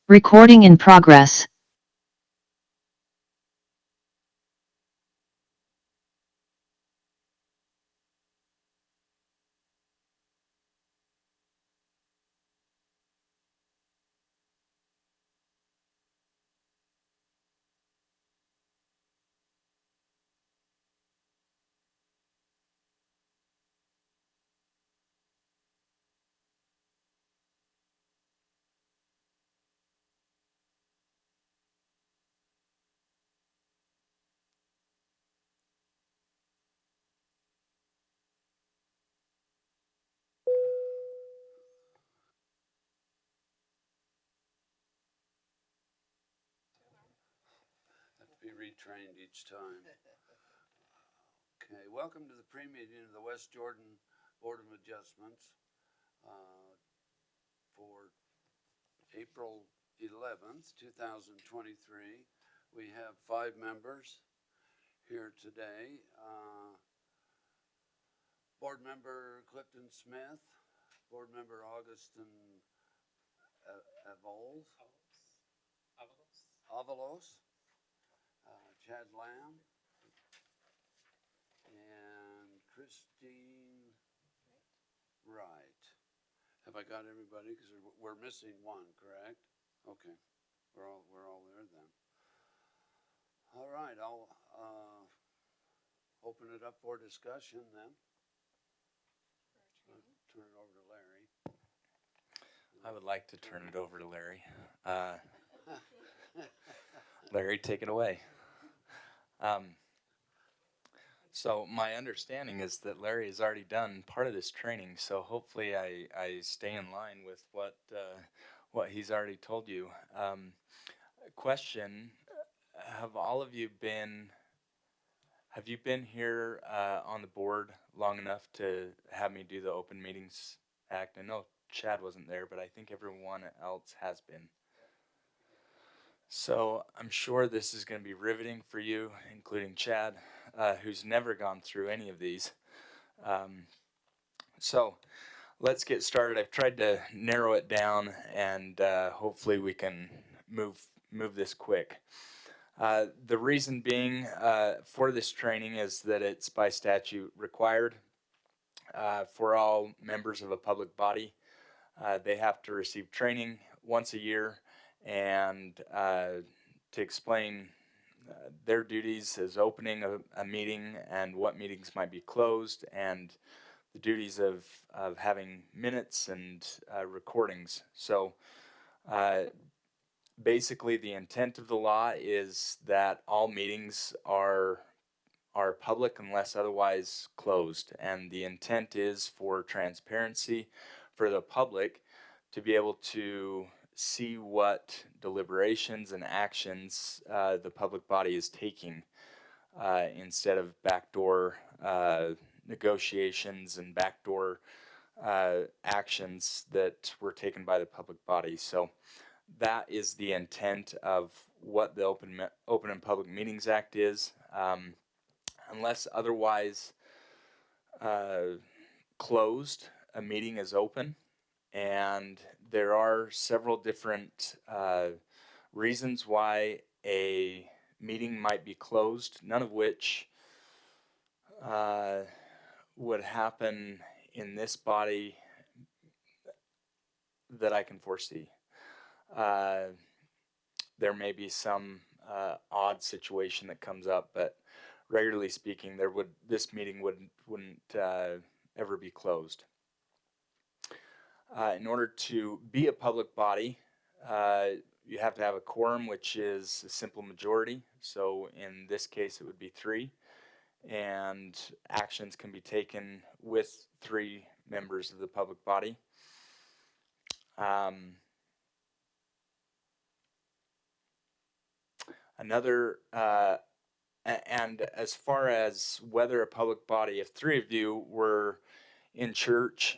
Recording in progress. Have to be retrained each time. Okay, welcome to the pre-meeting of the West Jordan Board of Adjustments for April 11th, 2023. We have 5 members here today. Board Member Clifton Smith, Board Member Augustin Avalos, Chad Lamb, and Christine Wright. Have I got everybody? Because we're missing one, correct? Okay, we're all there then. All right, I'll open it up for discussion then. Turn it over to Larry. I would like to turn it over to Larry. Larry, take it away. So my understanding is that Larry has already done part of this training, so hopefully I stay in line with what he's already told you. Question: Have all of you been? Have you been here on the board long enough to have me do the Open Meetings Act? I know Chad wasn't there, but I think everyone else has been. So I'm sure this is going to be riveting for you, including Chad, who's never gone through any of these. So let's get started. I've tried to narrow it down, and hopefully we can move this quick. The reason being for this training is that it's by statute required for all members of a public body. They have to receive training once a year and to explain their duties as opening a meeting and what meetings might be closed, and the duties of having minutes and recordings. So basically the intent of the law is that all meetings are public unless otherwise closed, and the intent is for transparency for the public to be able to see what deliberations and actions the public body is taking instead of backdoor negotiations and backdoor actions that were taken by the public body. So that is the intent of what the Open and Public Meetings Act is. Unless otherwise closed, a meeting is open, and there are several different reasons why a meeting might be closed, none of which would happen in this body that I can foresee. There may be some odd situation that comes up, but regularly speaking, this meeting wouldn't ever be closed. In order to be a public body, you have to have a quorum, which is a simple majority. So in this case, it would be 3, and actions can be taken with 3 members of the public body. And as far as whether a public body, if 3 of you were in church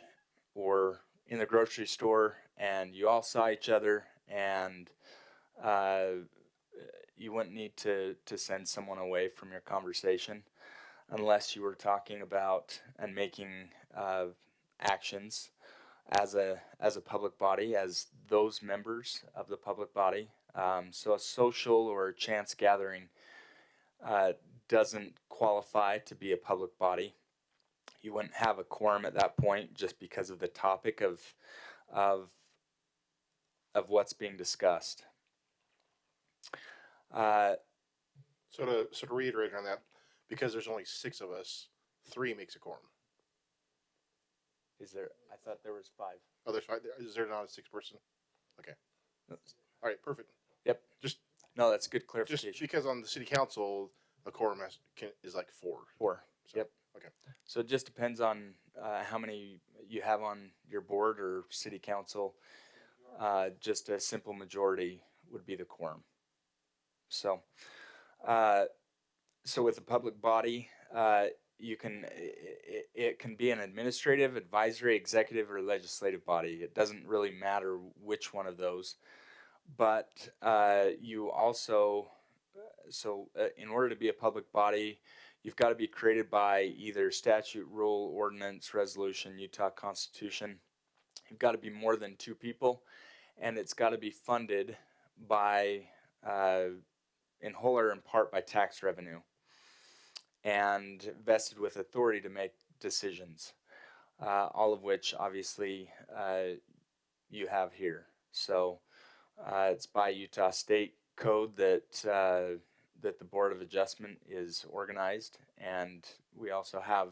or in the grocery store and you all saw each other, and you wouldn't need to send someone away from your conversation unless you were talking about and making actions. as a public body, as those members of the public body. So a social or a chance gathering doesn't qualify to be a public body. You wouldn't have a quorum at that point just because of the topic of what's being discussed. So to reiterate on that, because there's only 6 of us, 3 makes a quorum. Is there? I thought there was 5. Oh, there's 5. Is there not a 6th person? Okay. All right, perfect. Yep. Just No, that's good clarification. Just because on the city council, a quorum is like 4. 4. So, Yep. Okay. So it just depends on how many you have on your board or city council. Just a simple majority would be the quorum. So, so with a public body, you can it can be an administrative, advisory, executive, or legislative body. It doesn't really matter which one of those. But you also, in order to be a public body, you've got to be created by either statute, rule, ordinance, resolution, Utah Constitution. You've got to be more than 2 people, and it's got to be funded by, in whole or in part, by tax revenue, and vested with authority to make decisions, all of which obviously you have here. So it's by Utah State Code that that the Board of Adjustment is organized, and we also have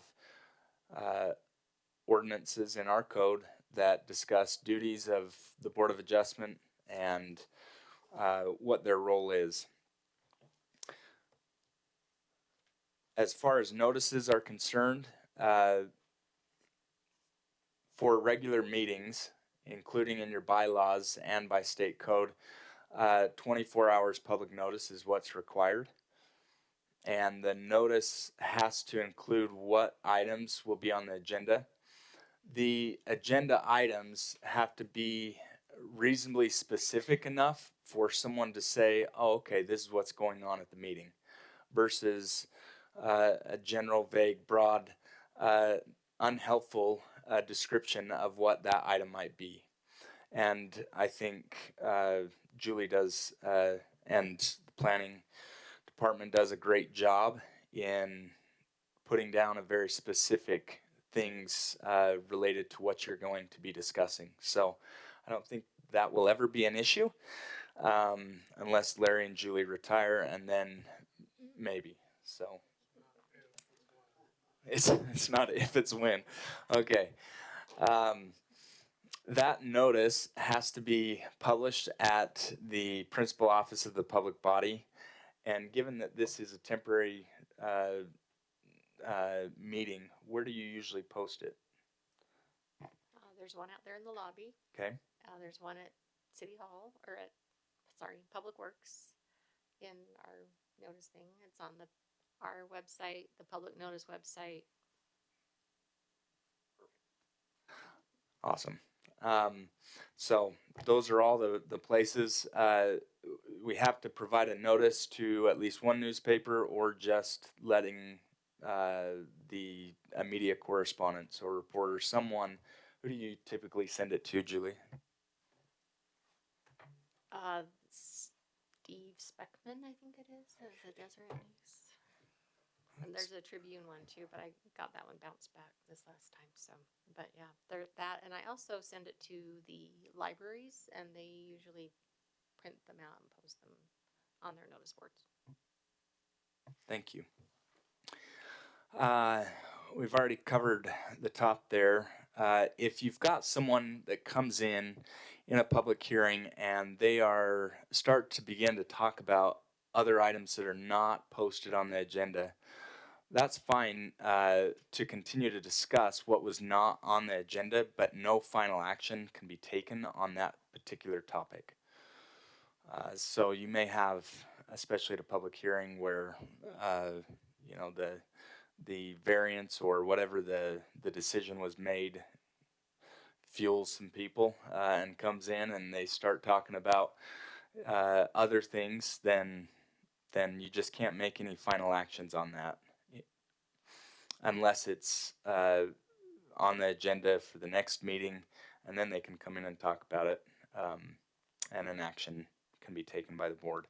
ordinances in our code that discuss duties of the Board of Adjustment and what their role is. As far as notices are concerned, for regular meetings, including in your bylaws and by state code, 24 hours public notice is what's required. And the notice has to include what items will be on the agenda. The agenda items have to be reasonably specific enough for someone to say, oh, okay, this is what's going on at the meeting, versus a general, vague, broad, unhelpful description of what that item might be. And I think Julie does, and the planning department does a great job in putting down a very specific things related to what you're going to be discussing. So I don't think that will ever be an issue, unless Larry and Julie retire, and then maybe. So it's not if, it's when. Okay. That notice has to be published at the principal office of the public body, and given that this is a temporary meeting, where do you usually post it? There's one out there in the lobby. Okay. There's one at City Hall, or Public Works, in our notice thing. It's on our website, the public notice website. Awesome. So those are all the places. We have to provide a notice to at least one newspaper, or just letting the media correspondents or reporter, someone. Who do you typically send it to, Julie? Steve Speckman, I think it is, of the Deseret News. And there's a Tribune one too, but I got that one bounced back this last time. So, but yeah, there's that. And I also send it to the libraries, and they usually print them out and post them on their notice boards. Thank you. We've already covered the top there. If you've got someone that comes in a public hearing and they start to begin to talk about other items that are not posted on the agenda, that's fine to continue to discuss what was not on the agenda, but no final action can be taken on that particular topic. So you may have, especially at a public hearing where the variance or whatever the decision was made fuels some people and comes in and they start talking about other things, then you just can't make any final actions on that unless it's on the agenda for the next meeting, and then they can come in and talk about it, and an action can be taken by the board.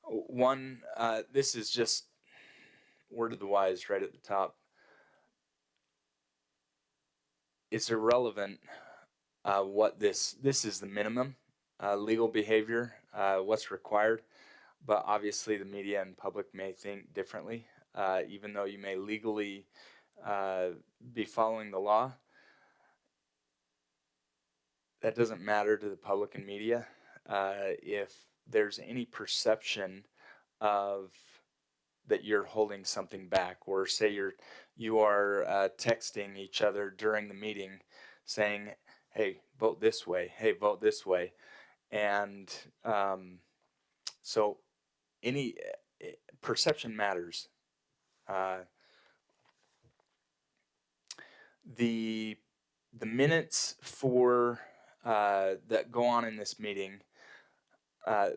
One, this is just word of the wise right at the top. It's irrelevant what this is the minimum legal behavior, what's required, but obviously the media and public may think differently. Even though you may legally be following the law, that doesn't matter to the public and media. If there's any perception of that you're holding something back, or say you are texting each other during the meeting saying, hey, vote this way, hey, vote this way, and so any perception matters. The minutes for that go on in this meeting,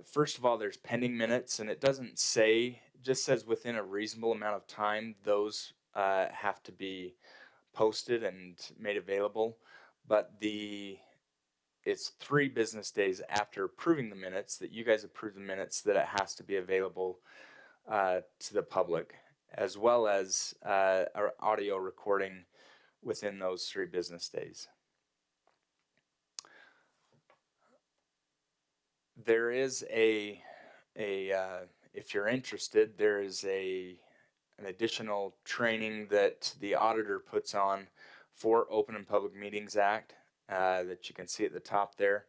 first of all, there's pending minutes, and it doesn't say, it just says within a reasonable amount of time those have to be posted and made available. But it's 3 business days after approving the minutes that you guys approve the minutes that it has to be available to the public, as well as our audio recording within those 3 business days. There is if you're interested, there is an additional training that the auditor puts on for Open and Public Meetings Act that you can see at the top there,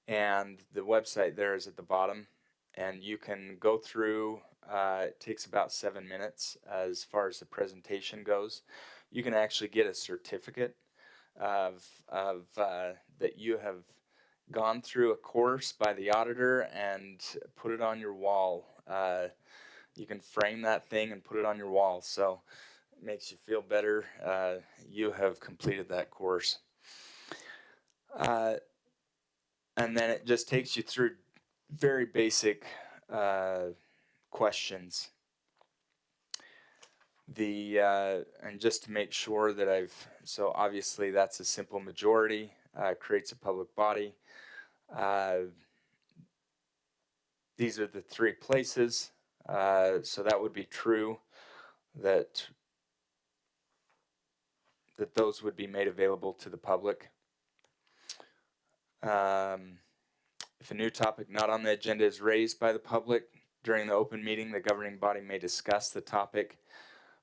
and the website there is at the bottom, and you can go through. It takes about 7 minutes as far as the presentation goes. You can actually get a certificate of that you have gone through a course by the auditor and put it on your wall. You can frame that thing and put it on your wall, so it makes you feel better. You have completed that course. And then it just takes you through very basic questions. And just to make sure that so obviously that's a simple majority, creates a public body. These are the 3 places, so that would be true that those would be made available to the public. If a new topic not on the agenda is raised by the public during the open meeting, the governing body may discuss the topic,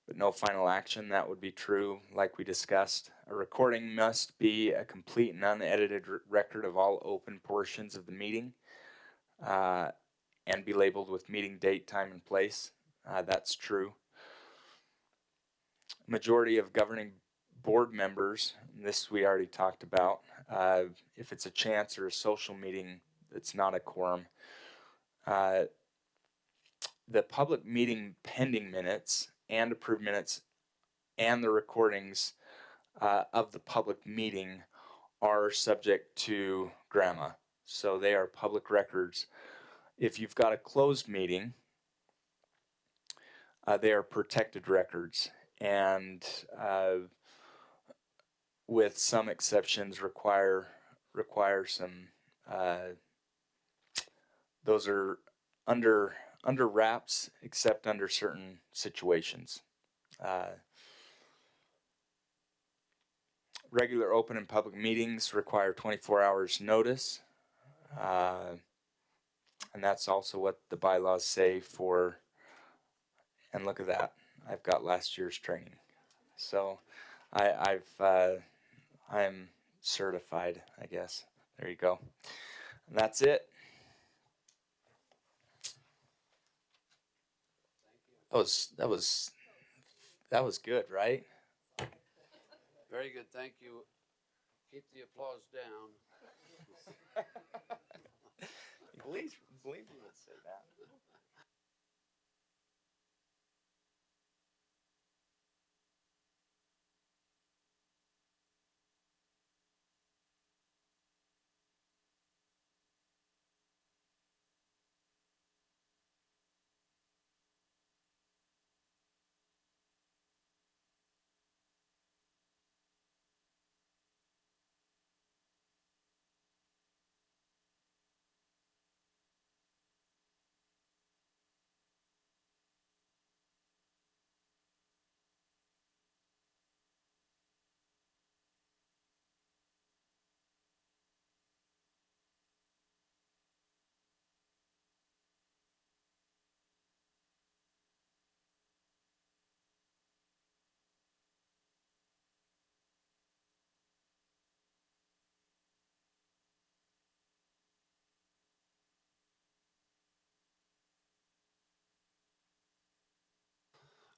but no final action. That would be true, like we discussed. A recording must be a complete and unedited record of all open portions of the meeting, and be labeled with meeting date, time, and place. That's true. Majority of governing board members, this we already talked about. If it's a chance or a social meeting, it's not a quorum. The public meeting pending minutes and approved minutes and the recordings of the public meeting are subject to GRAMA. So they are public records. If you've got a closed meeting, they are protected records, and with some exceptions require some, those are under wraps except under certain situations. Regular open and public meetings require 24 hours notice, and that's also what the bylaws say for, and look at that, I've got last year's training. So I'm certified, I guess. There you go. And that's it. That was good, right? Very good, thank you. Keep the applause down. Believe you would say that.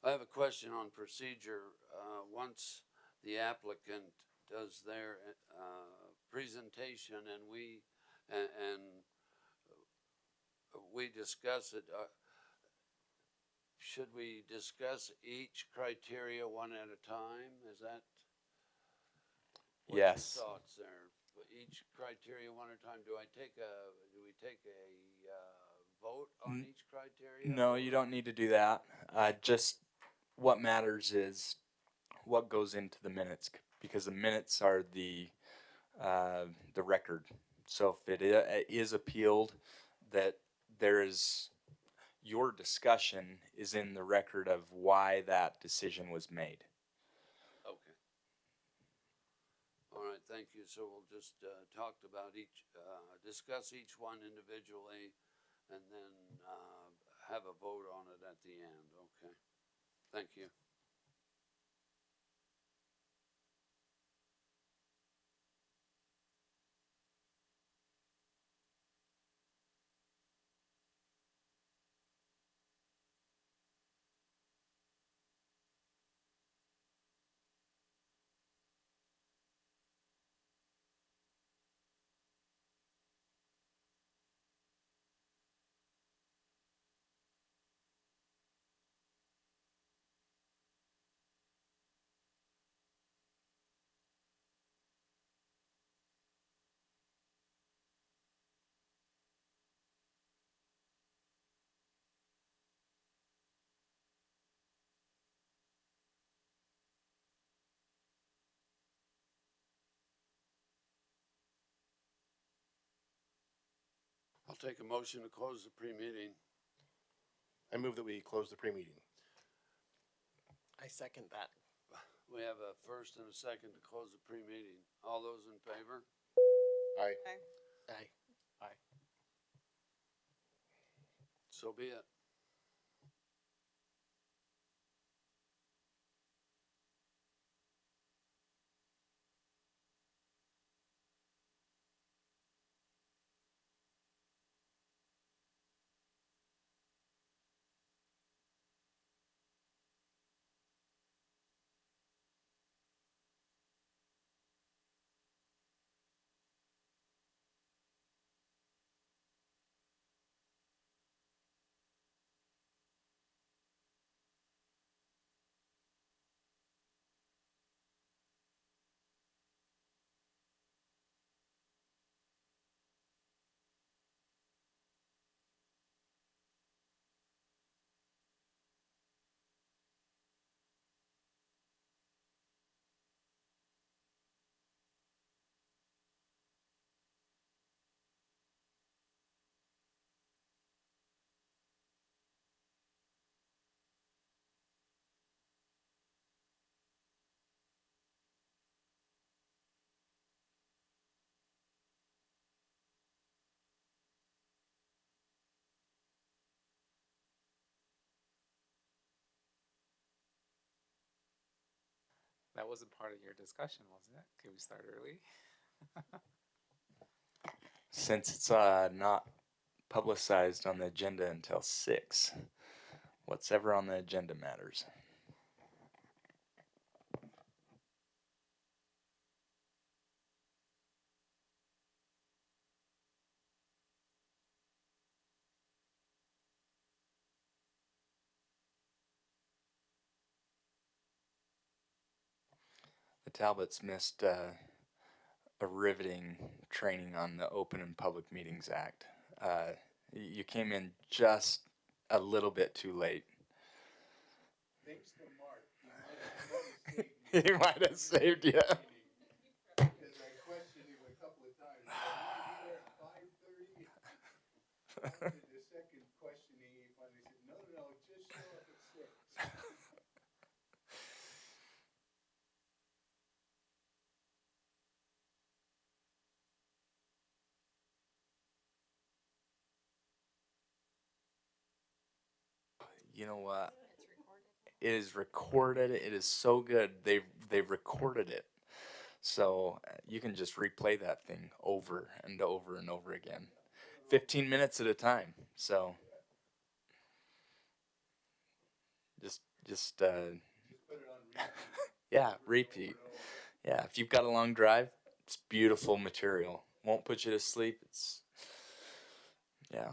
I have a question on procedure. Once the applicant does their presentation and we discuss it, should we discuss each criteria one at a time? Is that? What's Yes. your thoughts there? Each criteria one at a time. Do we take a vote on each criteria? No, you don't need to do that. Just what matters is what goes into the minutes, because the minutes are the record. So if it is appealed, that there is your discussion is in the record of why that decision was made. Okay. All right, thank you. So we'll just talk about discuss each one individually, and then have a vote on it at the end. Okay. Thank you. I'll take a motion to close the pre-meeting. I move that we close the pre-meeting. I second that. We have a first and a second to close the pre-meeting. All those in favor? Aye. Aye. So be it. That wasn't part of your discussion, wasn't it? Can we start early? Since it's not publicized on the agenda until 6, whatever on the agenda matters. The Talbots missed a riveting training on the Open and Public Meetings Act. You came in just a little bit too late. Thanks to Mark, he He might have saved you. because I questioned him a couple of times. Will you be there at 5:30? After the second questioning, he finally said, no, just show up at 6. You know what? It's recorded. It is recorded. It is so good. They've recorded it, so you can just replay that thing over and over and over again, 15 minutes at a time. So just just Just put it on repeat. yeah, repeat. Yeah, if you've got a long drive, it's beautiful material. Won't put you to sleep. It's yeah.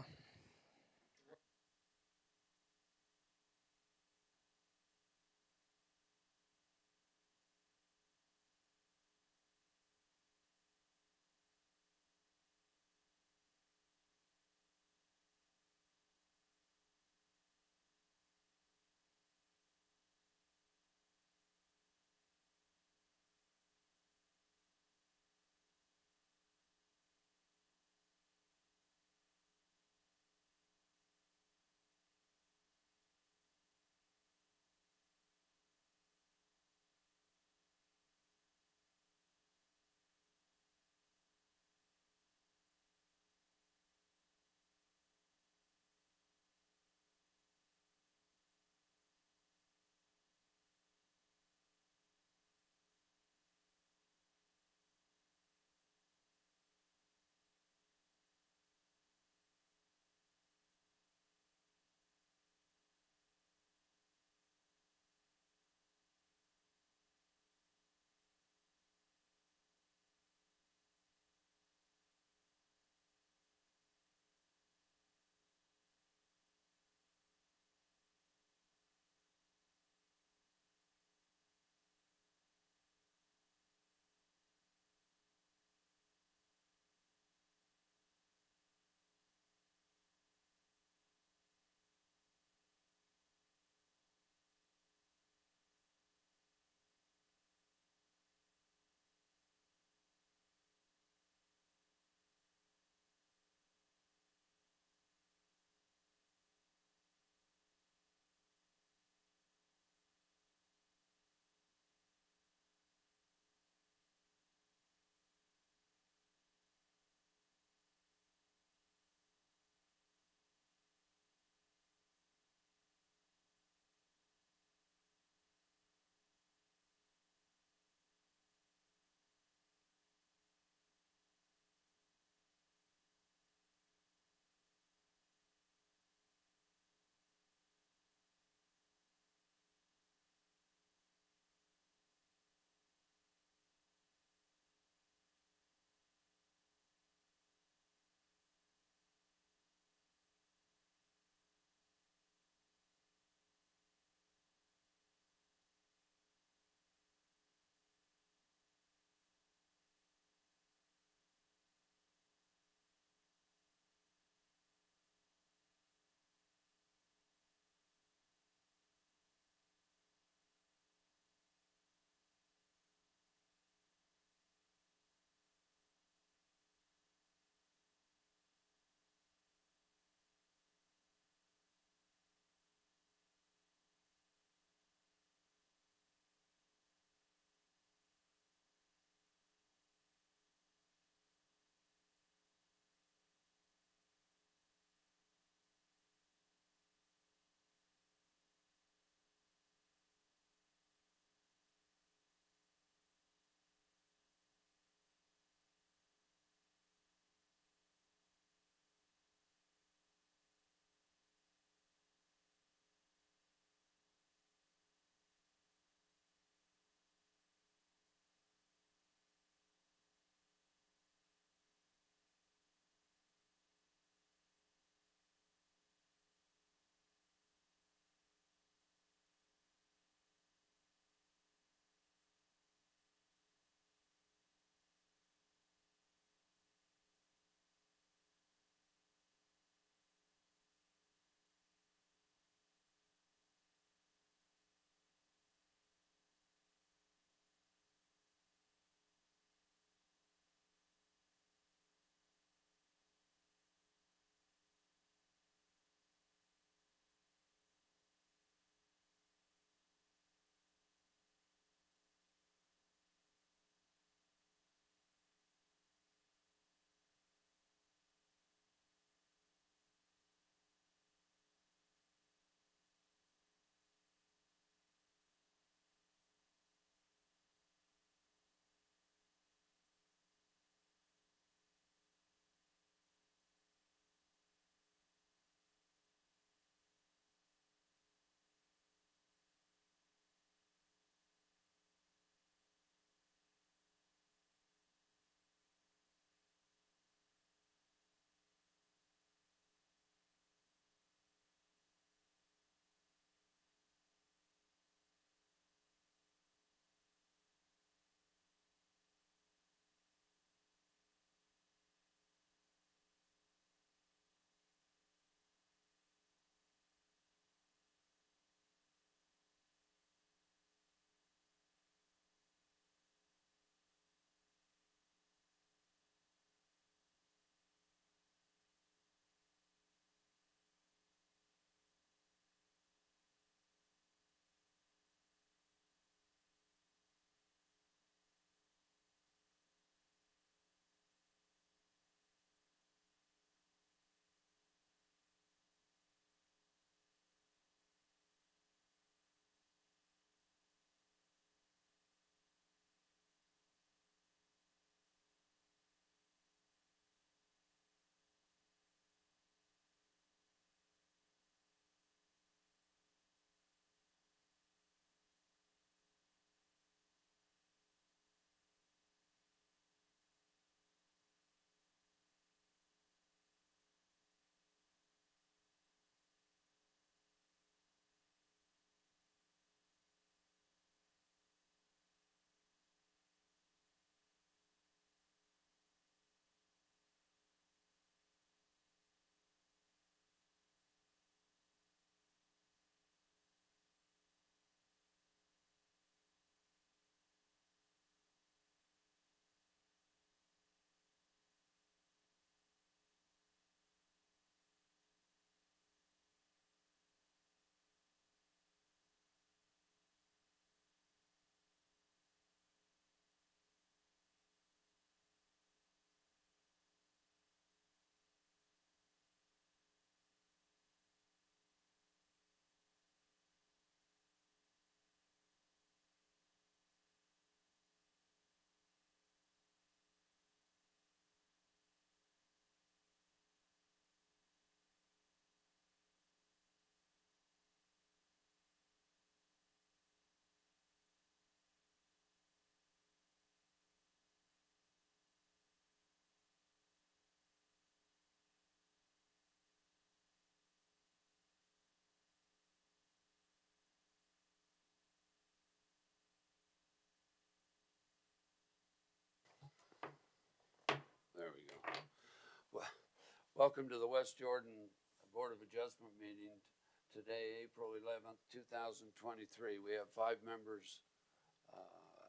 Welcome to the West Jordan Board of Adjustment meeting today, April 11th, 2023. We have 5 members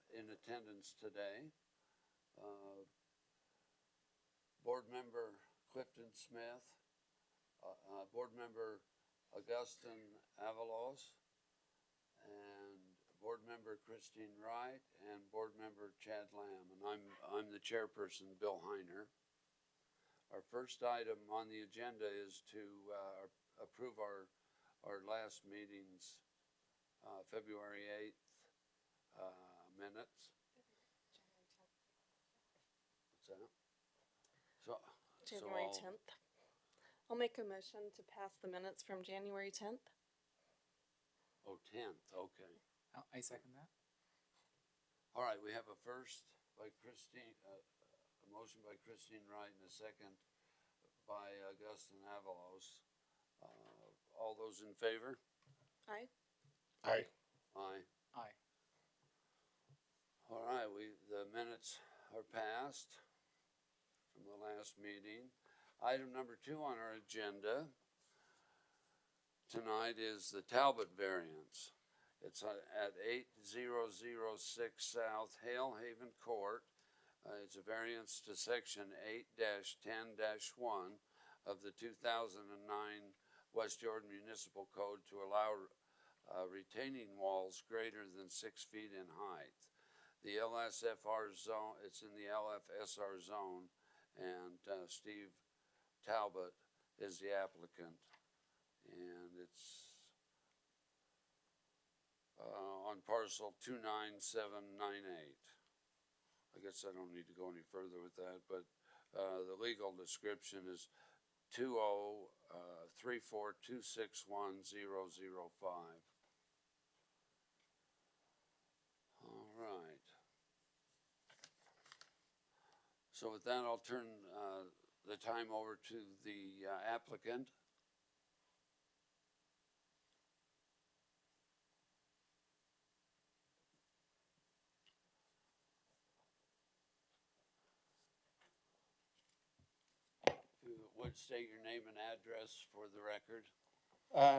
in attendance today. Board member Clifton Smith, board member Augustine Avalos, and board member Christine Wright, and board member Chad Lamb. And I'm the chairperson, Bill Heiner. Our first item on the agenda is to approve our last meeting's February 8th minutes. What's that? January I'll- 10th. I'll make a motion to pass the minutes from January 10th. Oh, 10th, okay. Oh, I second that. All right, we have a first by Christine, a motion by Christine Wright and a second by Augustine Avalos. All those in favor? Aye. Aye. Aye. Aye. All right, the minutes are passed from the last meeting. Item number 2 on our agenda tonight is the Talbot variance. It's at 8006 South Hale Haven Court. It's a variance to section 8-10-1 of the 2009 West Jordan Municipal Code to allow retaining walls greater than 6 feet in height. The LSFR zone, it's in the LFSR zone, and Steve Talbot is the applicant. And it's on parcel 29798. I guess I don't need to go any further with that, but the legal description is 20342610005. All right. So with that, I'll turn the time over to the applicant. If you would state your name and address for the record.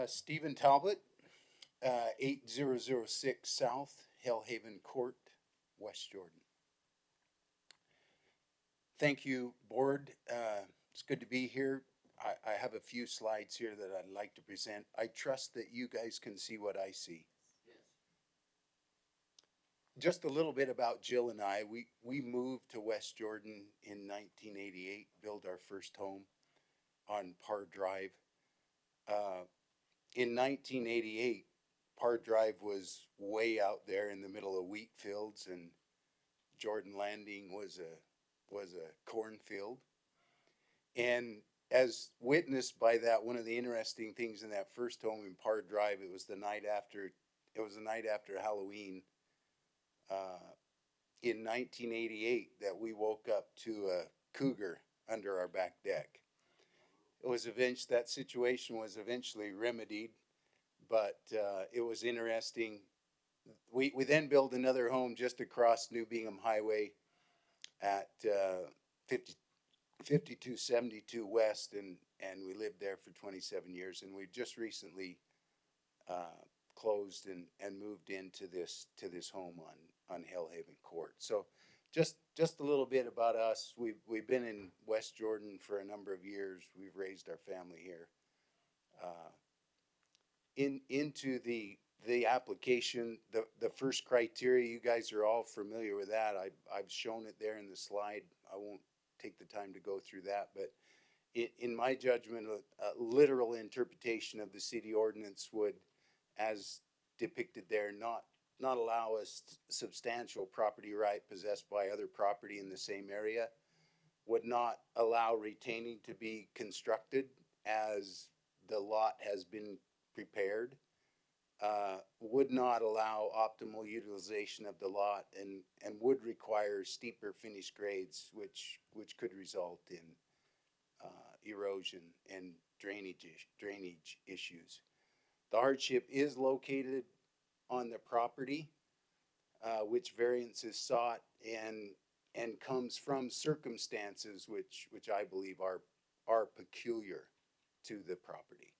Stephen Talbot, 8006 South Hellhaven Court, West Jordan. Thank you, board. It's good to be here. I have a few slides here that I'd like to present. I trust that you guys can see what I see. Yes. Just a little bit about Jill and I. We moved to West Jordan in 1988, built our first home on Parr Drive. In 1988, Parr Drive was way out there in the middle of wheat fields, and Jordan Landing was a cornfield. And as witnessed by that, one of the interesting things in that first home in Parr Drive, it was the night after Halloween, in 1988, that we woke up to a cougar under our back deck. That situation was eventually remedied, but it was interesting. We then built another home just across New Bingham Highway at 5272 West, and we lived there for 27 years, and we just recently closed and moved into this home on Hellhaven Court. So just a little bit about us. We've been in West Jordan for a number of years. We've raised our family here. Into the application, the first criteria, you guys are all familiar with that. I've shown it there in the slide. I won't take the time to go through that, but in my judgment, a literal interpretation of the city ordinance would, as depicted there, not allow a substantial property right possessed by other property in the same area, would not allow retaining to be constructed as the lot has been prepared, would not allow optimal utilization of the lot, and would require steeper finish grades, which could result in erosion and drainage issues. The hardship is located on the property, which variance is sought, and comes from circumstances which I believe are are peculiar to the property.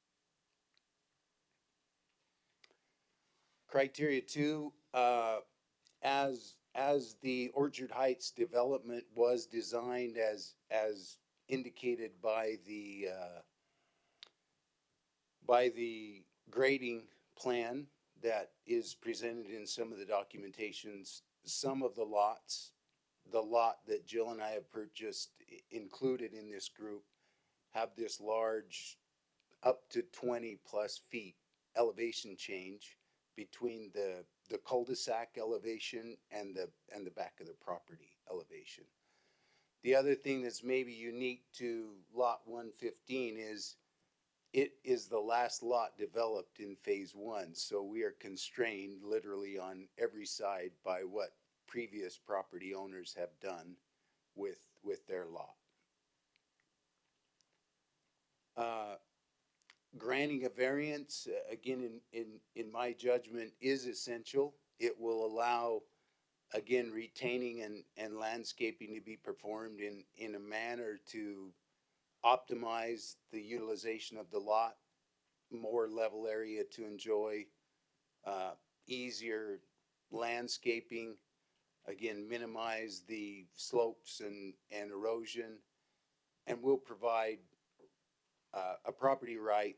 Criteria 2, as the Orchard Heights development was designed as indicated by the grading plan that is presented in some of the documentations, some of the lots, the lot that Jill and I have purchased included in this group, have this large up to 20 plus feet elevation change between the cul-de-sac elevation and the back of the property elevation. The other thing that's maybe unique to lot 115 is it is the last lot developed in phase 1, so we are constrained literally on every side by what previous property owners have done with their lot. Granting a variance, again, in my judgment, is essential. It will allow, again, retaining and landscaping to be performed in a manner to optimize the utilization of the lot, more level area to enjoy, easier landscaping, again, minimize the slopes and erosion, and will provide a property right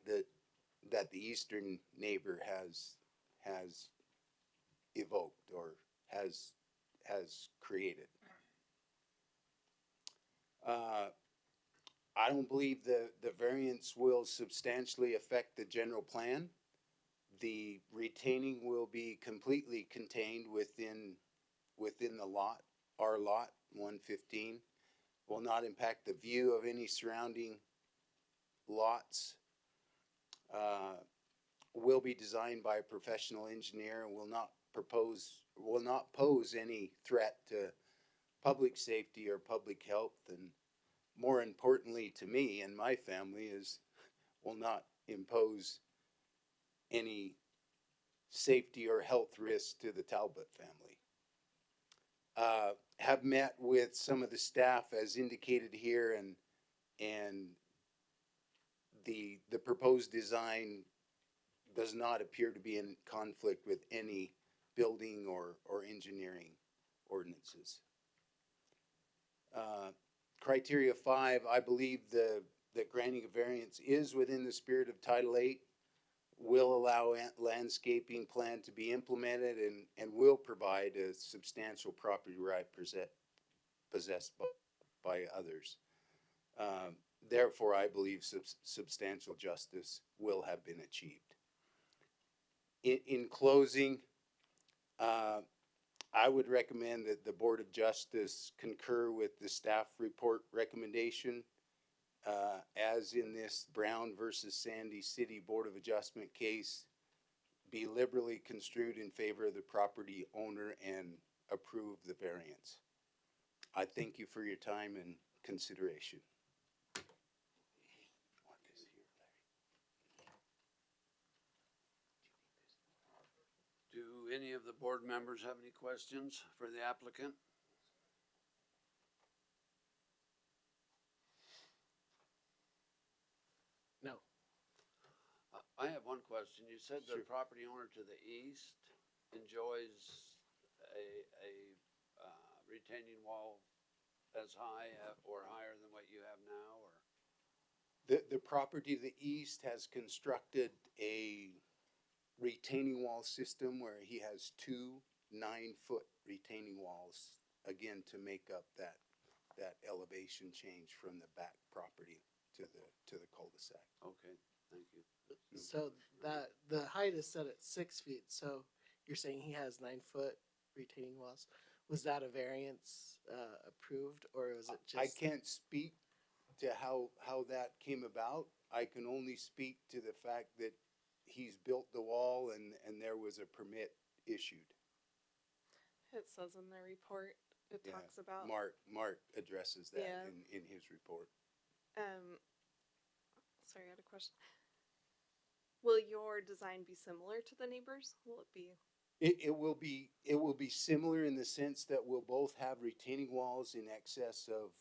that the eastern neighbor has evoked or has created. I don't believe the variance will substantially affect the general plan. The retaining will be completely contained within the lot, our lot 115, will not impact the view of any surrounding lots, will be designed by a professional engineer and will not pose any threat to public safety or public health, and more importantly to me and my family is will not impose any safety or health risks to the Talbot family. Have met with some of the staff as indicated here, and the proposed design does not appear to be in conflict with any building or engineering ordinances. Criteria 5, I believe that granting a variance is within the spirit of Title 8, will allow landscaping plan to be implemented and will provide a substantial property right possessed by others. Therefore, I believe substantial justice will have been achieved. In closing, I would recommend that the Board of Justice concur with the staff report recommendation, as in this Brown versus Sandy City Board of Adjustment case, be liberally construed in favor of the property owner and approve the variance. I thank you for your time and consideration. Do any of the board members have any questions for the applicant? No. I have one question. You said the Sure. property owner to the east enjoys a retaining wall as high or higher than what you have now, or? The property to the east has constructed a retaining wall system where he has 2 9-foot retaining walls, again, to make up that elevation change from the back property to the cul-de-sac. Okay, thank you. So that the height is set at 6 feet. So you're saying he has 9-foot retaining walls. Was that a variance approved, or was it just? I can't speak to how that came about. I can only speak to the fact that he's built the wall and there was a permit issued. It says in the report, it Yeah, talks about. Mark addresses that Yeah. in his report. Sorry, I had a question. Will your design be similar to the neighbors? Will it be? It will be similar in the sense that we'll both have retaining walls in excess of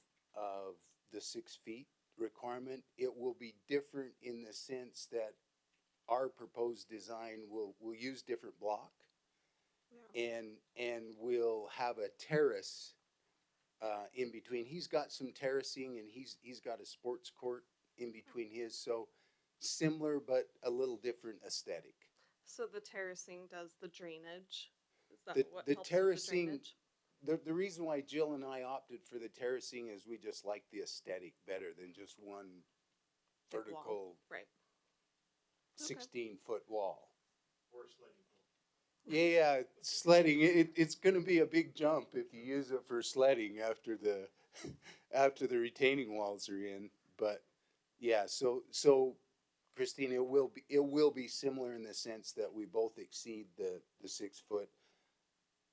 the 6 feet requirement. It will be different in the sense that our proposed design will use different block Yeah. and we'll have a terrace in between. He's got some terracing and he's got a sports court in between his, so similar but a little different aesthetic. So the terracing does the drainage. Is that The- what the helps terracing- with the drainage? The reason why Jill and I opted for the terracing is we just like the aesthetic better than just one Big wall. vertical Right. 16-foot wall. Or a sledding hill. Yeah, sledding. It's going to be a big jump if you use it for sledding after the after the retaining walls are in. But yeah, so Christine, it will be similar in the sense that we both exceed the 6 foot.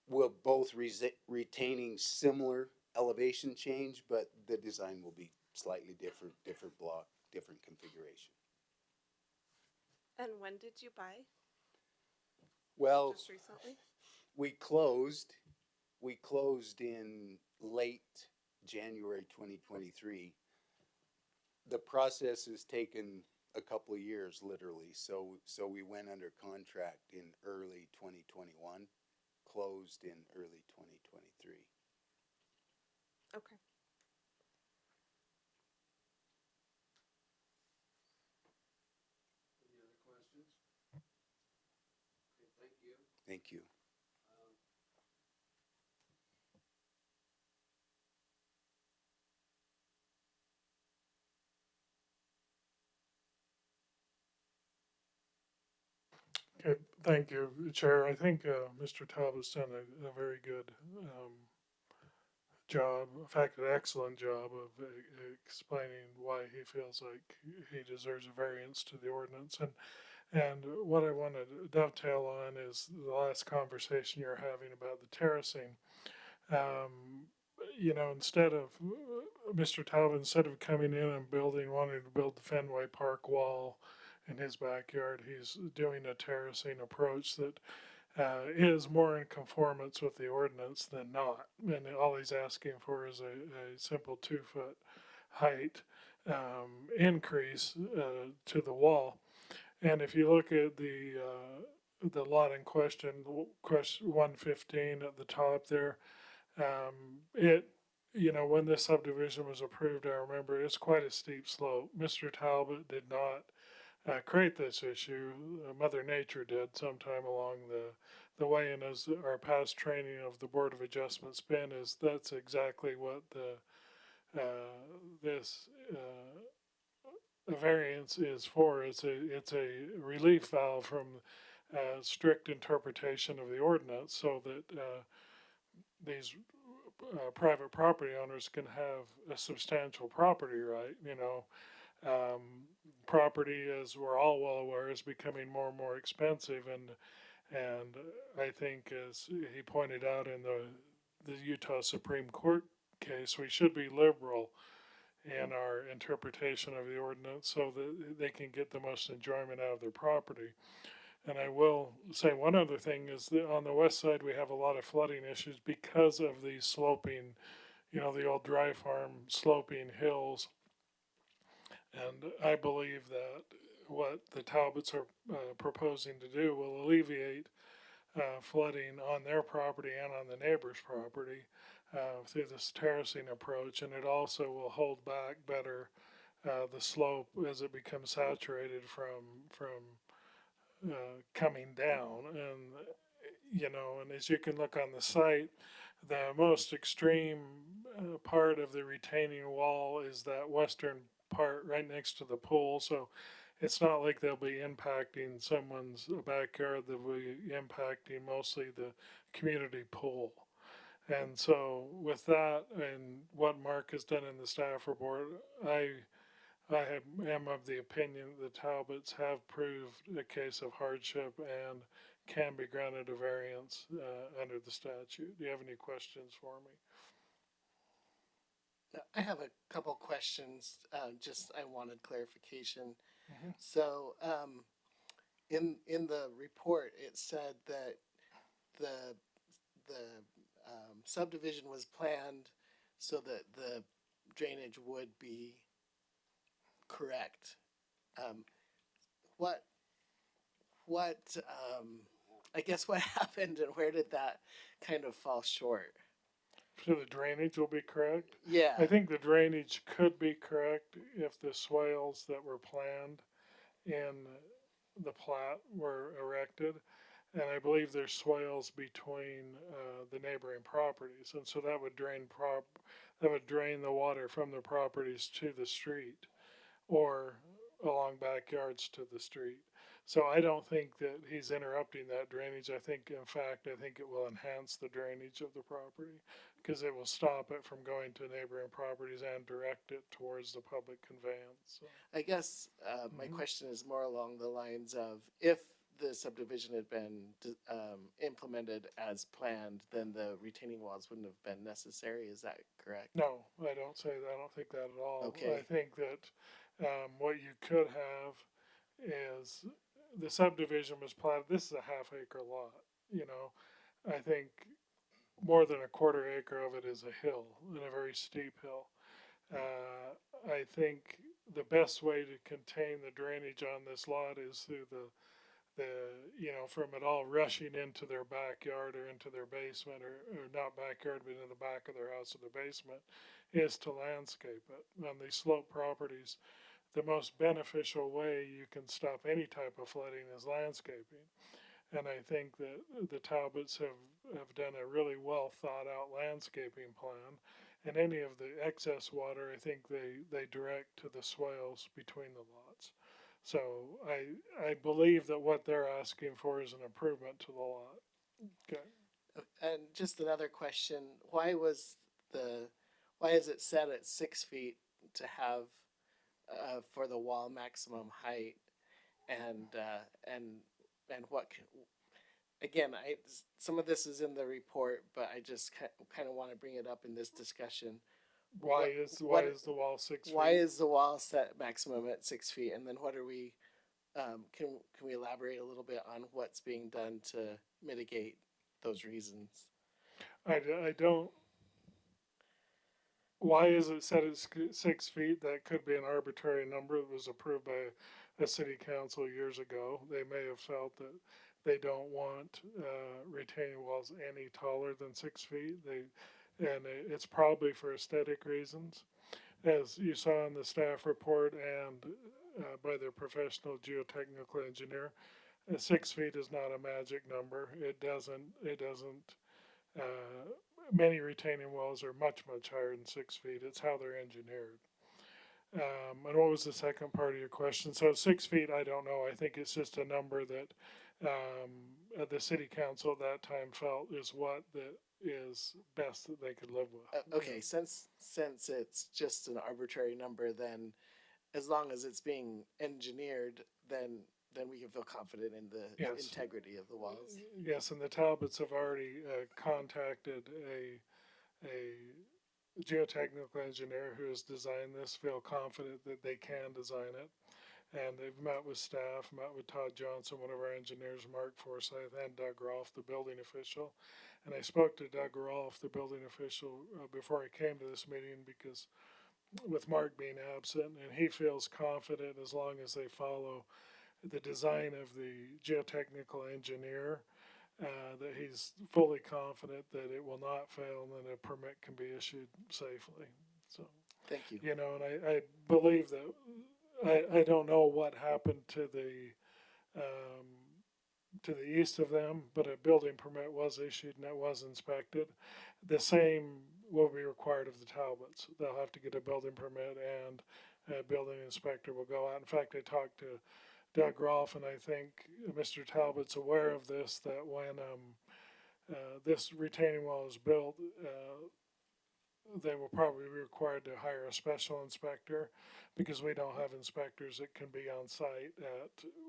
We're both retaining similar elevation change, but the design will be slightly different block, different configuration. And when did you buy? Well, Just recently? we closed in late January 2023. The process has taken a couple of years, literally. So we went under contract in early 2021, closed in early 2023. Okay. Any other questions? Okay, thank you. Thank you. Okay, thank you, Chair. I think Mr. Talbot's done a very good job, in fact, an excellent job of explaining why he feels like he deserves a variance to the ordinance. And what I want to dovetail on is the last conversation you're having about the terracing. You know, instead of Mr. Talbot, instead of coming in and wanting to build the Fenway Park wall in his backyard, he's doing a terracing approach that is more in conformance with the ordinance than not. And all he's asking for is a simple 2-foot height increase to the wall. And if you look at the lot in question 115 at the top there, you know, when this subdivision was approved, I remember it's quite a steep slope. Mr. Talbot did not create this issue. Mother Nature did sometime along the way, and as our past training of the Board of Adjustment's been, is that's exactly what this variance is for. It's a relief valve from strict interpretation of the ordinance, so that these private property owners can have a substantial property right. You know, property, as we're all well aware, is becoming more and more expensive, and I think, as he pointed out in the Utah Supreme Court case, we should be liberal in our interpretation of the ordinance so that they can get the most enjoyment out of their property. And I will say one other thing is that on the west side we have a lot of flooding issues because of these sloping, you know, the old dry farm sloping hills. And I believe that what the Talbots are proposing to do will alleviate flooding on their property and on the neighbor's property through this terracing approach, and it also will hold back better the slope as it becomes saturated from coming down. And you know, and as you can look on the site, the most extreme part of the retaining wall is that western part right next to the pool. So it's not like they'll be impacting someone's backyard. They'll be impacting mostly the community pool. And so with that and what Mark has done in the staff report, I am of the opinion that the Talbots have proved a case of hardship and can be granted a variance under the statute. Do you have any questions for me? I have a couple questions. Just I wanted clarification. Mhm. So, in the report, it said that the subdivision was planned so that the drainage would be correct. Um, what, I guess what happened and where did that kind of fall short? So the drainage will be correct. Yeah. I think the drainage could be correct if the swales that were planned in the plat were erected. And I believe there's swales between the neighboring properties, and so that would drain the water from the properties to the street, or along backyards to the street. So I don't think that he's interrupting that drainage. I think, in fact, I think it will enhance the drainage of the property because it will stop it from going to neighboring properties and direct it towards the public conveyance. So, I guess my Mhm. question is more along the lines of if the subdivision had been implemented as planned, then the retaining walls wouldn't have been necessary. Is that correct? no, I don't say that. I don't think that at all. Okay. I think that what you could have is the subdivision was platted. This is a half-acre lot. You know, I think more than a quarter acre of it is a hill and a very steep hill. I think the best way to contain the drainage on this lot is through the from it all rushing into their backyard or into their basement or not backyard but in the back of their house or the basement is to landscape it. On these slope properties, the most beneficial way you can stop any type of flooding is landscaping. And I think that the Talbots have done a really well thought out landscaping plan. And any of the excess water, I think they direct to the swales between the lots. So I believe that what they're asking for is an improvement to the lot. Okay. And just another question: why is it set at 6 feet to have for the wall maximum height, and what? Again, some of this is in the report, but I just kind of want to bring it up in this discussion. Why is the wall 6 feet? Why is the wall set maximum at 6 feet? And then what are we? Can we elaborate a little bit on what's being done to mitigate those reasons? I don't. Why is it set at 6 feet? That could be an arbitrary number that was approved by a city council years ago. They may have felt that they don't want retaining walls any taller than 6 feet. It's probably for aesthetic reasons. As you saw in the staff report and by their professional geotechnical engineer, 6 feet is not a magic number. It doesn't, many retaining walls are much higher than 6 feet. It's how they're engineered. And what was the second part of your question? So 6 feet, I don't know. I think it's just a number that the city council at that time felt is what is best that they could live with. Okay, since it's just an arbitrary number, then as long as it's being engineered, then we can feel confident in the Yes. integrity of the walls. Yes, and the Talbots have already contacted a geotechnical engineer who has designed this, feel confident that they can design it. And they've met with staff, met with Todd Johnson, one of our engineers, Mark Forsyth, and Doug Rolfe, the building official. And I spoke to Doug Rolfe, the building official, before I came to this meeting because with Mark being absent, and he feels confident as long as they follow the design of the geotechnical engineer, that he's fully confident that it will not fail and that a permit can be issued safely. So, Thank you. and I believe that I don't know what happened to the east of them, but a building permit was issued and it was inspected. The same will be required of the Talbots. They'll have to get a building permit and a building inspector will go out. In fact, I talked to Doug Rolfe, and I think Mr. Talbot's aware of this, that when this retaining wall is built, they will probably be required to hire a special inspector because we don't have inspectors that can be on site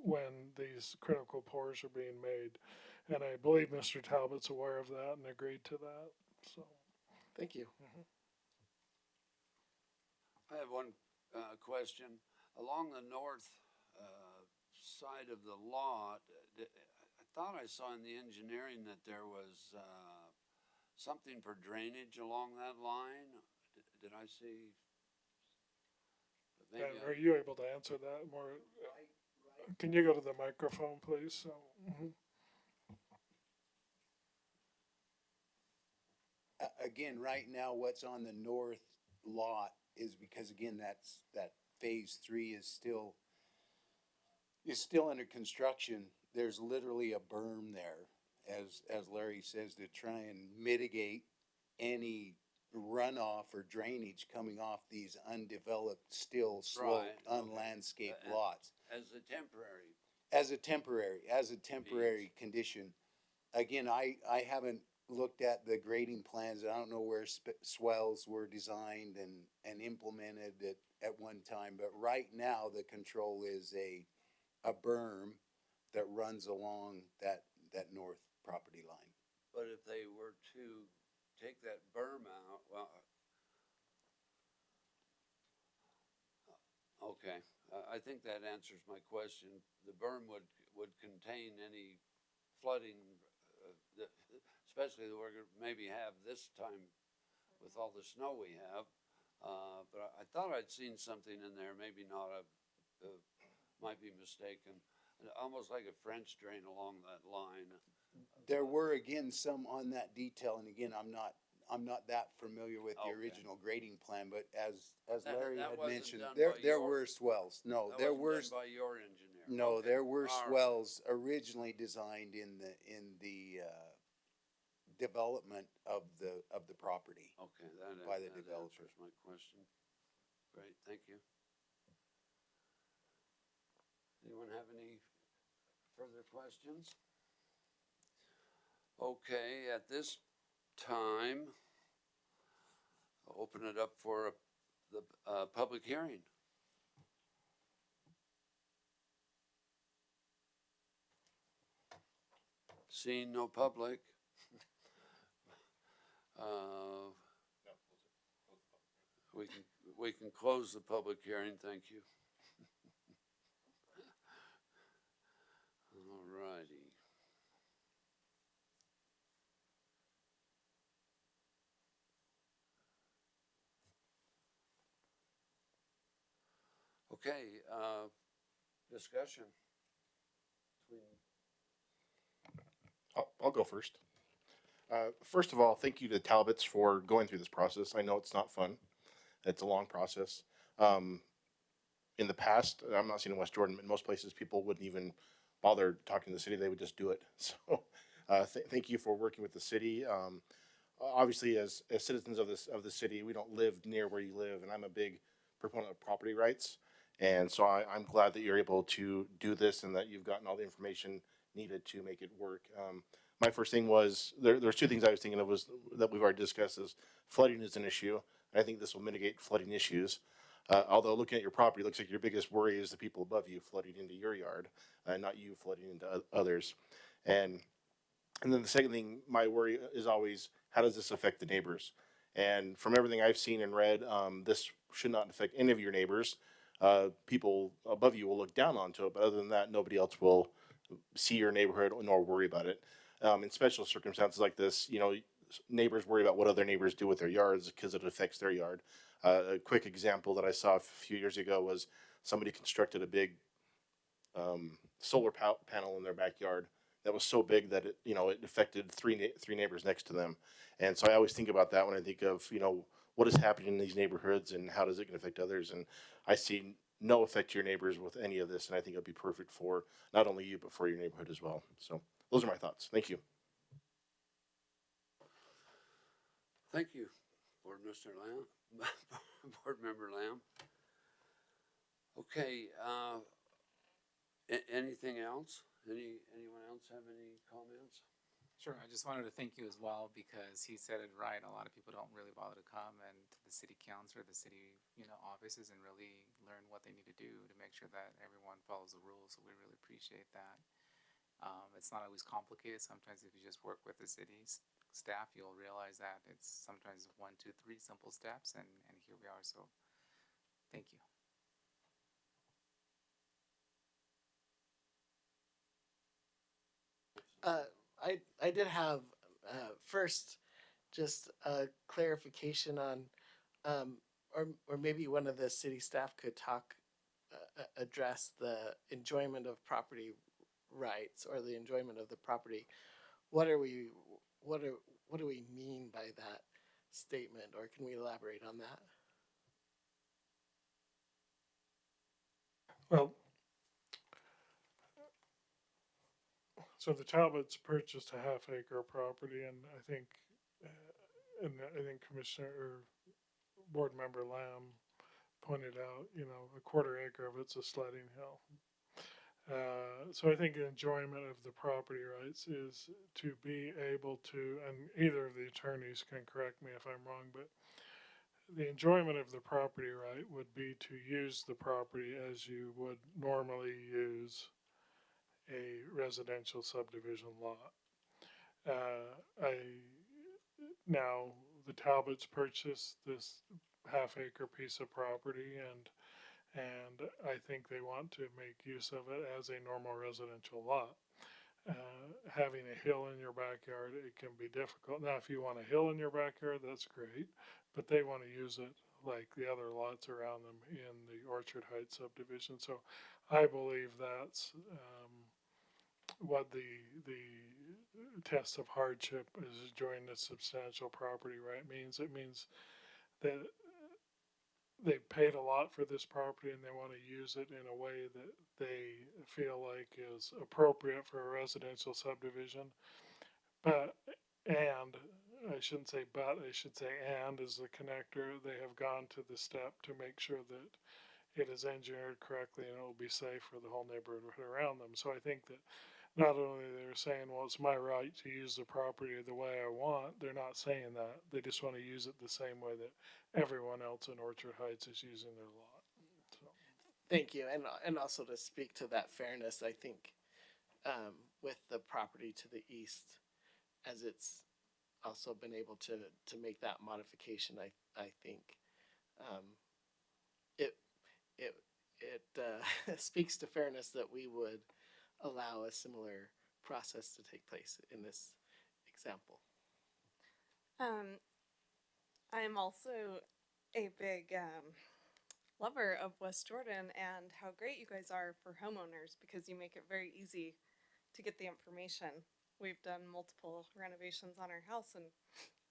when these critical pours are being made. And I believe Mr. Talbot's aware of that and agreed to that. So, Thank you. I have one question. Along the north side of the lot, I thought I saw in the engineering that there was something for drainage along that line. Did I see maybe. Are you able to answer that more? Can you go to the microphone, please? So, Again, right now, what's on the north lot is because again, that phase 3 is still under construction. There's literally a berm there, as Larry says, to try and mitigate any runoff or drainage coming off these undeveloped, still sloped, Right, okay. unlandscaped lots. As a temporary. As a temporary condition. Again, I haven't looked at the grading plans. I don't know where swells were designed and implemented at one time, but right now the control is a berm that runs along that north property line. But if they were to take that berm out, well, okay, I think that answers my question. The berm would contain any flooding, especially that we're gonna maybe have this time with all the snow we have. But I thought I'd seen something in there, maybe not, might be mistaken. Almost like a French drain along that line. There were again some on that detail, and again, I'm not that familiar with the Okay. original grading plan, but as That- Larry that had wasn't mentioned, done there by there your- were swells. No, That there wasn't were done by your engineer. no, Okay. there were All right. swells originally designed in the development of the property. Okay, that, by the that developer. answers my question. Great, thank you. Anyone have any further questions? Okay, at this time, I'll open it up for the public hearing. Seeing no public. We can close the public hearing, thank you. All righty. Okay, discussion. I'll go first. First of all, thank you to Talbots for going through this process. I know it's not fun. It's a long process. In the past, I'm not seeing in West Jordan, but in most places, people wouldn't even bother talking to the city. They would just do it. So, thank you for working with the city. Obviously, as citizens of the city, we don't live near where you live, and I'm a big proponent of property rights. And so I'm glad that you're able to do this and that you've gotten all the information needed to make it work. My first thing was there's two things I was thinking of was that we've already discussed is flooding is an issue. And I think this will mitigate flooding issues. Although looking at your property, it looks like your biggest worry is the people above you flooding into your yard, not you flooding into others. And then the second thing, my worry is always, how does this affect the neighbors? And from everything I've seen and read, this should not affect any of your neighbors. People above you will look down onto it, but other than that, nobody else will see your neighborhood nor worry about it. In special circumstances like this, neighbors worry about what other neighbors do with their yards because it affects their yard. A quick example that I saw a few years ago was somebody constructed a big solar panel in their backyard that was so big that it affected three neighbors next to them. And so I always think about that when I think of what is happening in these neighborhoods and how does it affect others. And I see no effect to your neighbors with any of this, and I think it'll be perfect for not only you but for your neighborhood as well. So those are my thoughts. Thank you. Thank you, Board Mr. Lamb, Board Member Lamb. Okay, anything else? Anyone else have any comments? Sure, I just wanted to thank you as well because he said it right. A lot of people don't really bother to come and to the city council or the city, offices and really learn what they need to do to make sure that everyone follows the rules. So we really appreciate that. It's not always complicated. Sometimes if you just work with the city's staff, you'll realize that it's sometimes 1, 2, 3 simple steps, and here we are. So thank you. I did have first just a clarification on or maybe one of the city staff could address the enjoyment of property rights or the enjoyment of the property. What do we mean by that statement, or can we elaborate on that? Well, so the Talbots purchased a half-acre property, and I think Commissioner or Board Member Lamb pointed out, a quarter acre of it's a sledding hill. So I think enjoyment of the property rights is to be able to, and either of the attorneys can correct me if I'm wrong, but the enjoyment of the property right would be to use the property as you would normally use a residential subdivision lot. Now the Talbots purchased this half-acre piece of property, and I think they want to make use of it as a normal residential lot. Having a hill in your backyard, it can be difficult. Now, if you want a hill in your backyard, that's great, but they want to use it like the other lots around them in the Orchard Heights subdivision. So I believe that's what the test of hardship is enjoying the substantial property right means. It means that they've paid a lot for this property and they want to use it in a way that they feel like is appropriate for a residential subdivision. But, and I shouldn't say but, I should say and as the connector, they have gone to the step to make sure that it is engineered correctly and it will be safe for the whole neighborhood around them. So I think that not only they're saying, well, it's my right to use the property the way I want, they're not saying that. They just want to use it the same way that everyone else in Orchard Heights is using their lot. So. Thank you, and also to speak to that fairness, I think with the property to the east, as it's also been able to make that modification, I think it speaks to fairness that we would allow a similar process to take place in this example. I'm also a big lover of West Jordan and how great you guys are for homeowners because you make it very easy to get the information. We've done multiple renovations on our house, and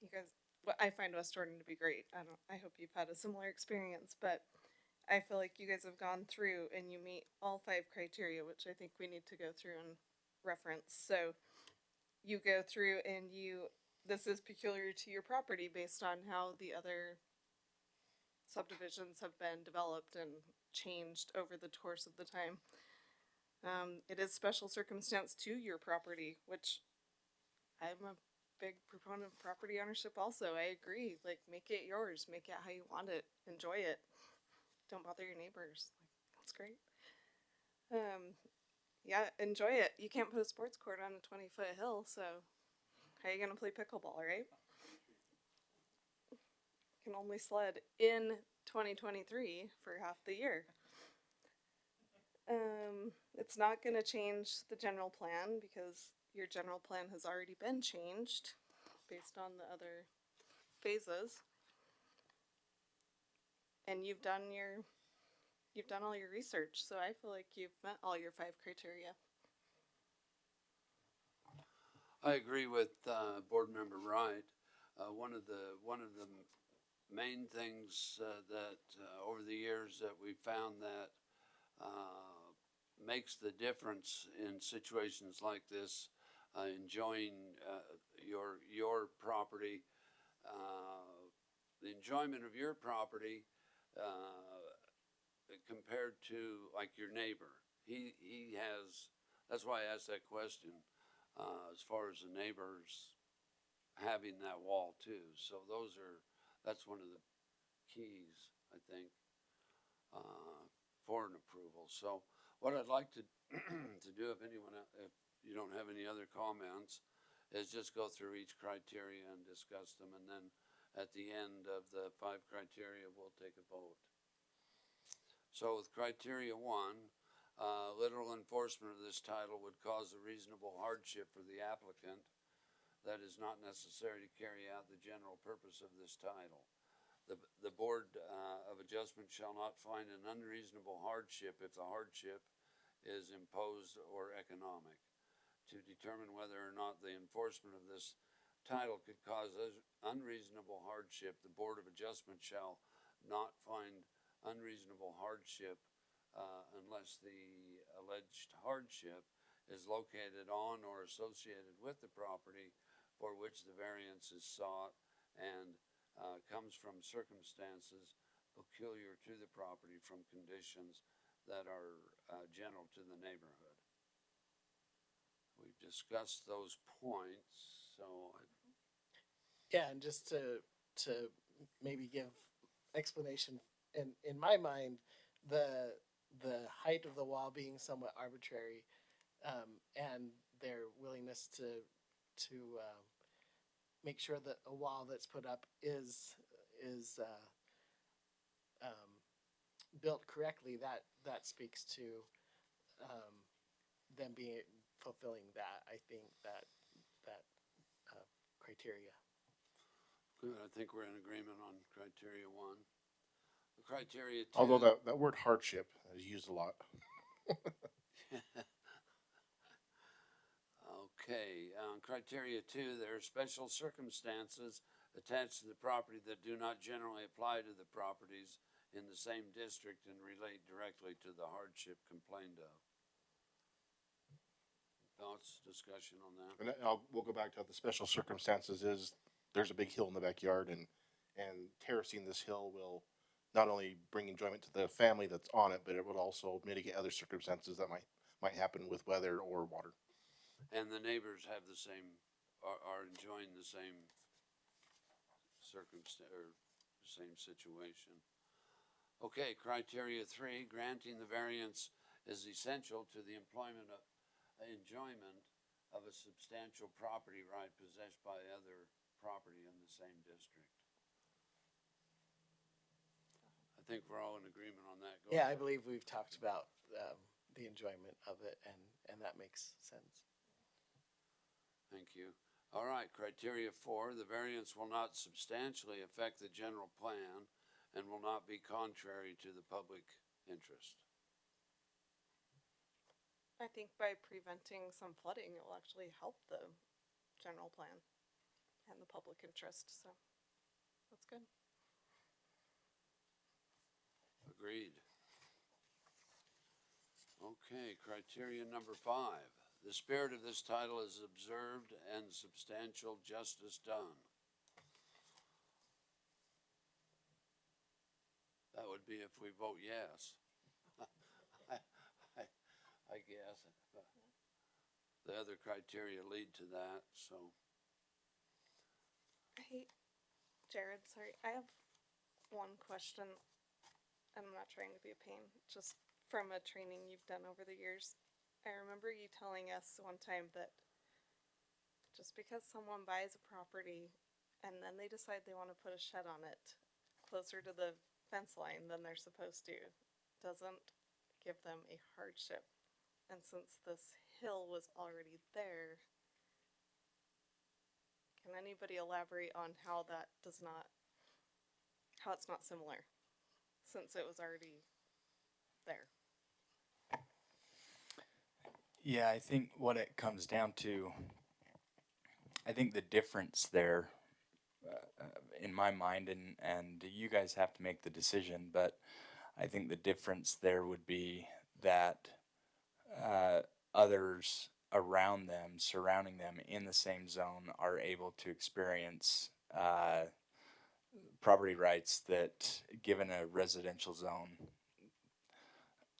you guys, I find West Jordan to be great. I hope you've had a similar experience, but I feel like you guys have gone through and you meet all 5 criteria, which I think we need to go through and reference. So you go through and this is peculiar to your property based on how the other subdivisions have been developed and changed over the course of the time. It is special circumstance to your property, which I'm a big proponent of property ownership also. I agree. Like, make it yours. Make it how you want it. Enjoy it. Don't bother your neighbors. That's great. Yeah, enjoy it. You can't put a sports court on a 20-foot hill, so how are you going to play pickleball, right? You can only sled in 2023 for half the year. It's not going to change the general plan because your general plan has already been changed based on the other phases. And you've done all your research, so I feel like you've met all your 5 criteria. I agree with Board Member Wright. One of the main things that over the years that we found that makes the difference in situations like this, enjoying your property, the enjoyment of your property compared to like your neighbor. He has, that's why I asked that question, as far as the neighbors having that wall too. So that's one of the keys, I think, for an approval. So what I'd like to do, if you don't have any other comments, is just go through each criteria and discuss them, and then at the end of the 5 criteria, we'll take a vote. So with criteria 1, literal enforcement of this title would cause a reasonable hardship for the applicant that is not necessary to carry out the general purpose of this title. The Board of Adjustment shall not find an unreasonable hardship if the hardship is imposed or economic. To determine whether or not the enforcement of this title could cause unreasonable hardship, the Board of Adjustment shall not find unreasonable hardship unless the alleged hardship is located on or associated with the property for which the variance is sought and comes from circumstances peculiar to the property from conditions that are general to the neighborhood. We've discussed those points, so Yeah, and just to maybe give explanation, in my mind, the height of the wall being somewhat arbitrary, and their willingness to make sure that a wall that's put up is built correctly, that speaks to them being fulfilling that. I think that criteria. good. I think we're in agreement on criteria 1. The criteria 2. Although that word hardship is used a lot. Okay, criteria 2, there are special circumstances attached to the property that do not generally apply to the properties in the same district and relate directly to the hardship complained of. Thoughts, discussion on that? And we'll go back to the special circumstances is there's a big hill in the backyard, and terracing this hill will not only bring enjoyment to the family that's on it, but it would also mitigate other circumstances that might happen with weather or water. And the neighbors have the same, are enjoying the same circumstance, or same situation. Okay, criteria 3, granting the variance is essential to the enjoyment of a substantial property right possessed by other property in the same district. I think we're all in agreement on that. Go Yeah, I ahead. believe we've talked about the enjoyment of it, and that makes sense. Thank you. All right, criteria 4, the variance will not substantially affect the general plan and will not be contrary to the public interest. I think by preventing some flooding, it will actually help the general plan and the public interest, so that's good. Agreed. Okay, criteria number 5. The spirit of this title is observed and substantial justice done. That would be if we vote yes. I guess. The other criteria lead to that, so. Hey, Jared, sorry, I have one question, and I'm not trying to be a pain, just from a training you've done over the years. I remember you telling us one time that just because someone buys a property and then they decide they want to put a shed on it closer to the fence line than they're supposed to, doesn't give them a hardship. And since this hill was already there, can anybody elaborate on how that how it's not similar, since it was already there? Yeah, I think what it comes down to, I think the difference there, in my mind, and you guys have to make the decision, but I think the difference there would be that others around them, surrounding them in the same zone, are able to experience property rights that, given a residential zone,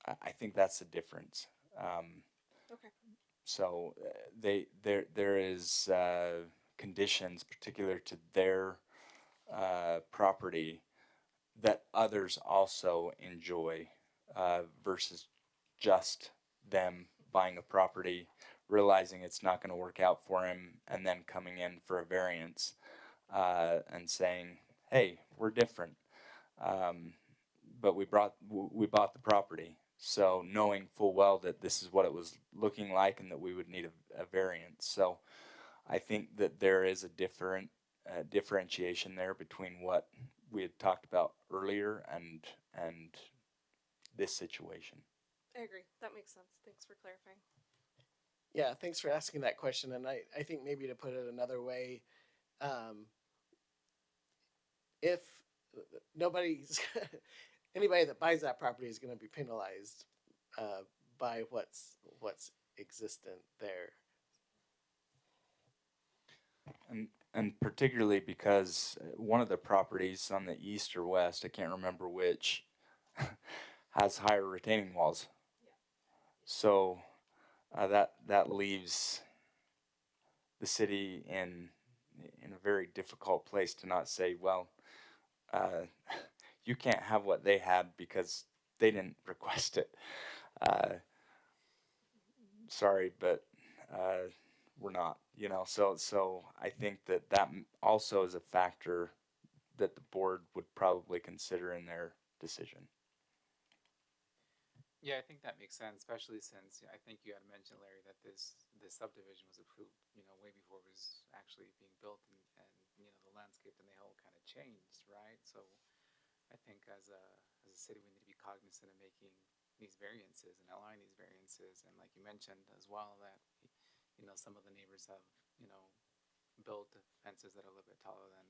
I think that's the difference. Okay. So there is conditions particular to their property that others also enjoy, versus just them buying a property, realizing it's not going to work out for him, and then coming in for a variance and saying, "Hey, we're different, but we bought the property." So knowing full well that this is what it was looking like and that we would need a variance. So I think that there is a differentiation there between what we had talked about earlier and this situation. I agree. That makes sense. Thanks for clarifying. Yeah, thanks for asking that question. And I think maybe to put it another way, if nobody's, anybody that buys that property is going to be penalized by what's existent there. And particularly because one of the properties on the east or west, I can't remember which, has higher retaining walls. So that leaves the city in a very difficult place to not say, well, you can't have what they had because they didn't request it. Sorry, but we're not, you know. So I think that also is a factor that the board would probably consider in their decision. Yeah, I think that makes sense, especially since I think you had mentioned, Larry, that this subdivision was approved, way before it was actually being built, and the landscape and the whole kind of changed, right? So I think as a city, we need to be cognizant of making these variances and allowing these variances, and like you mentioned as well, that some of the neighbors have built fences that are a little bit taller than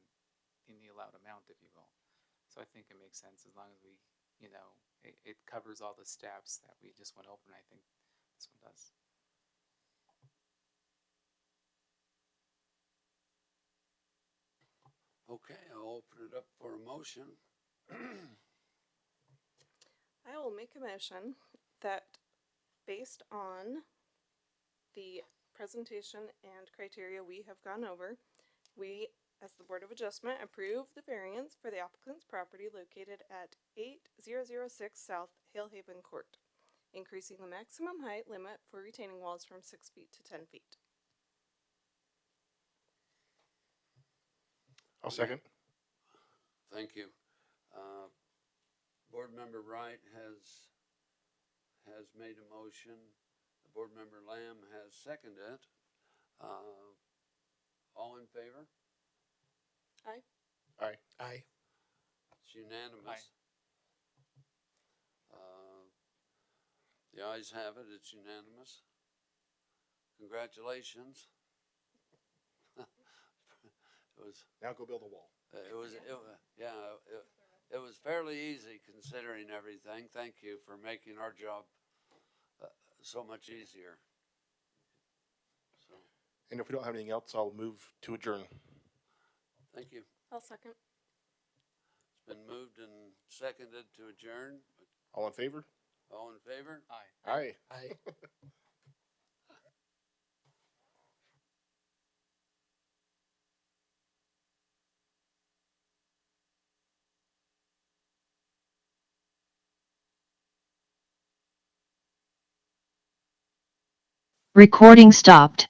in the allowed amount, if you will. So I think it makes sense as long as we it covers all the steps that we just went over, and I think this one does. Okay, I'll open it up for a motion. I will make a motion that based on the presentation and criteria we have gone over, we, as the Board of Adjustment, approve the variance for the applicant's property located at 8006 South Hale Haven Court, increasing the maximum height limit for retaining walls from 6 feet to 10 feet. I'll second. Thank you. Board Member Wright has made a motion. Board Member Lamb has seconded. All in favor? Aye. Aye. Aye. It's unanimous. The ayes have it. It's unanimous. Congratulations. It was. Now go build a wall. It was fairly easy considering everything. Thank you for making our job so much easier. So, And if we don't have anything else, I'll move to adjourn. thank you. I'll second. It's been moved and seconded to adjourn. All in favor? All in favor? Aye. Aye. Aye. Recording stopped.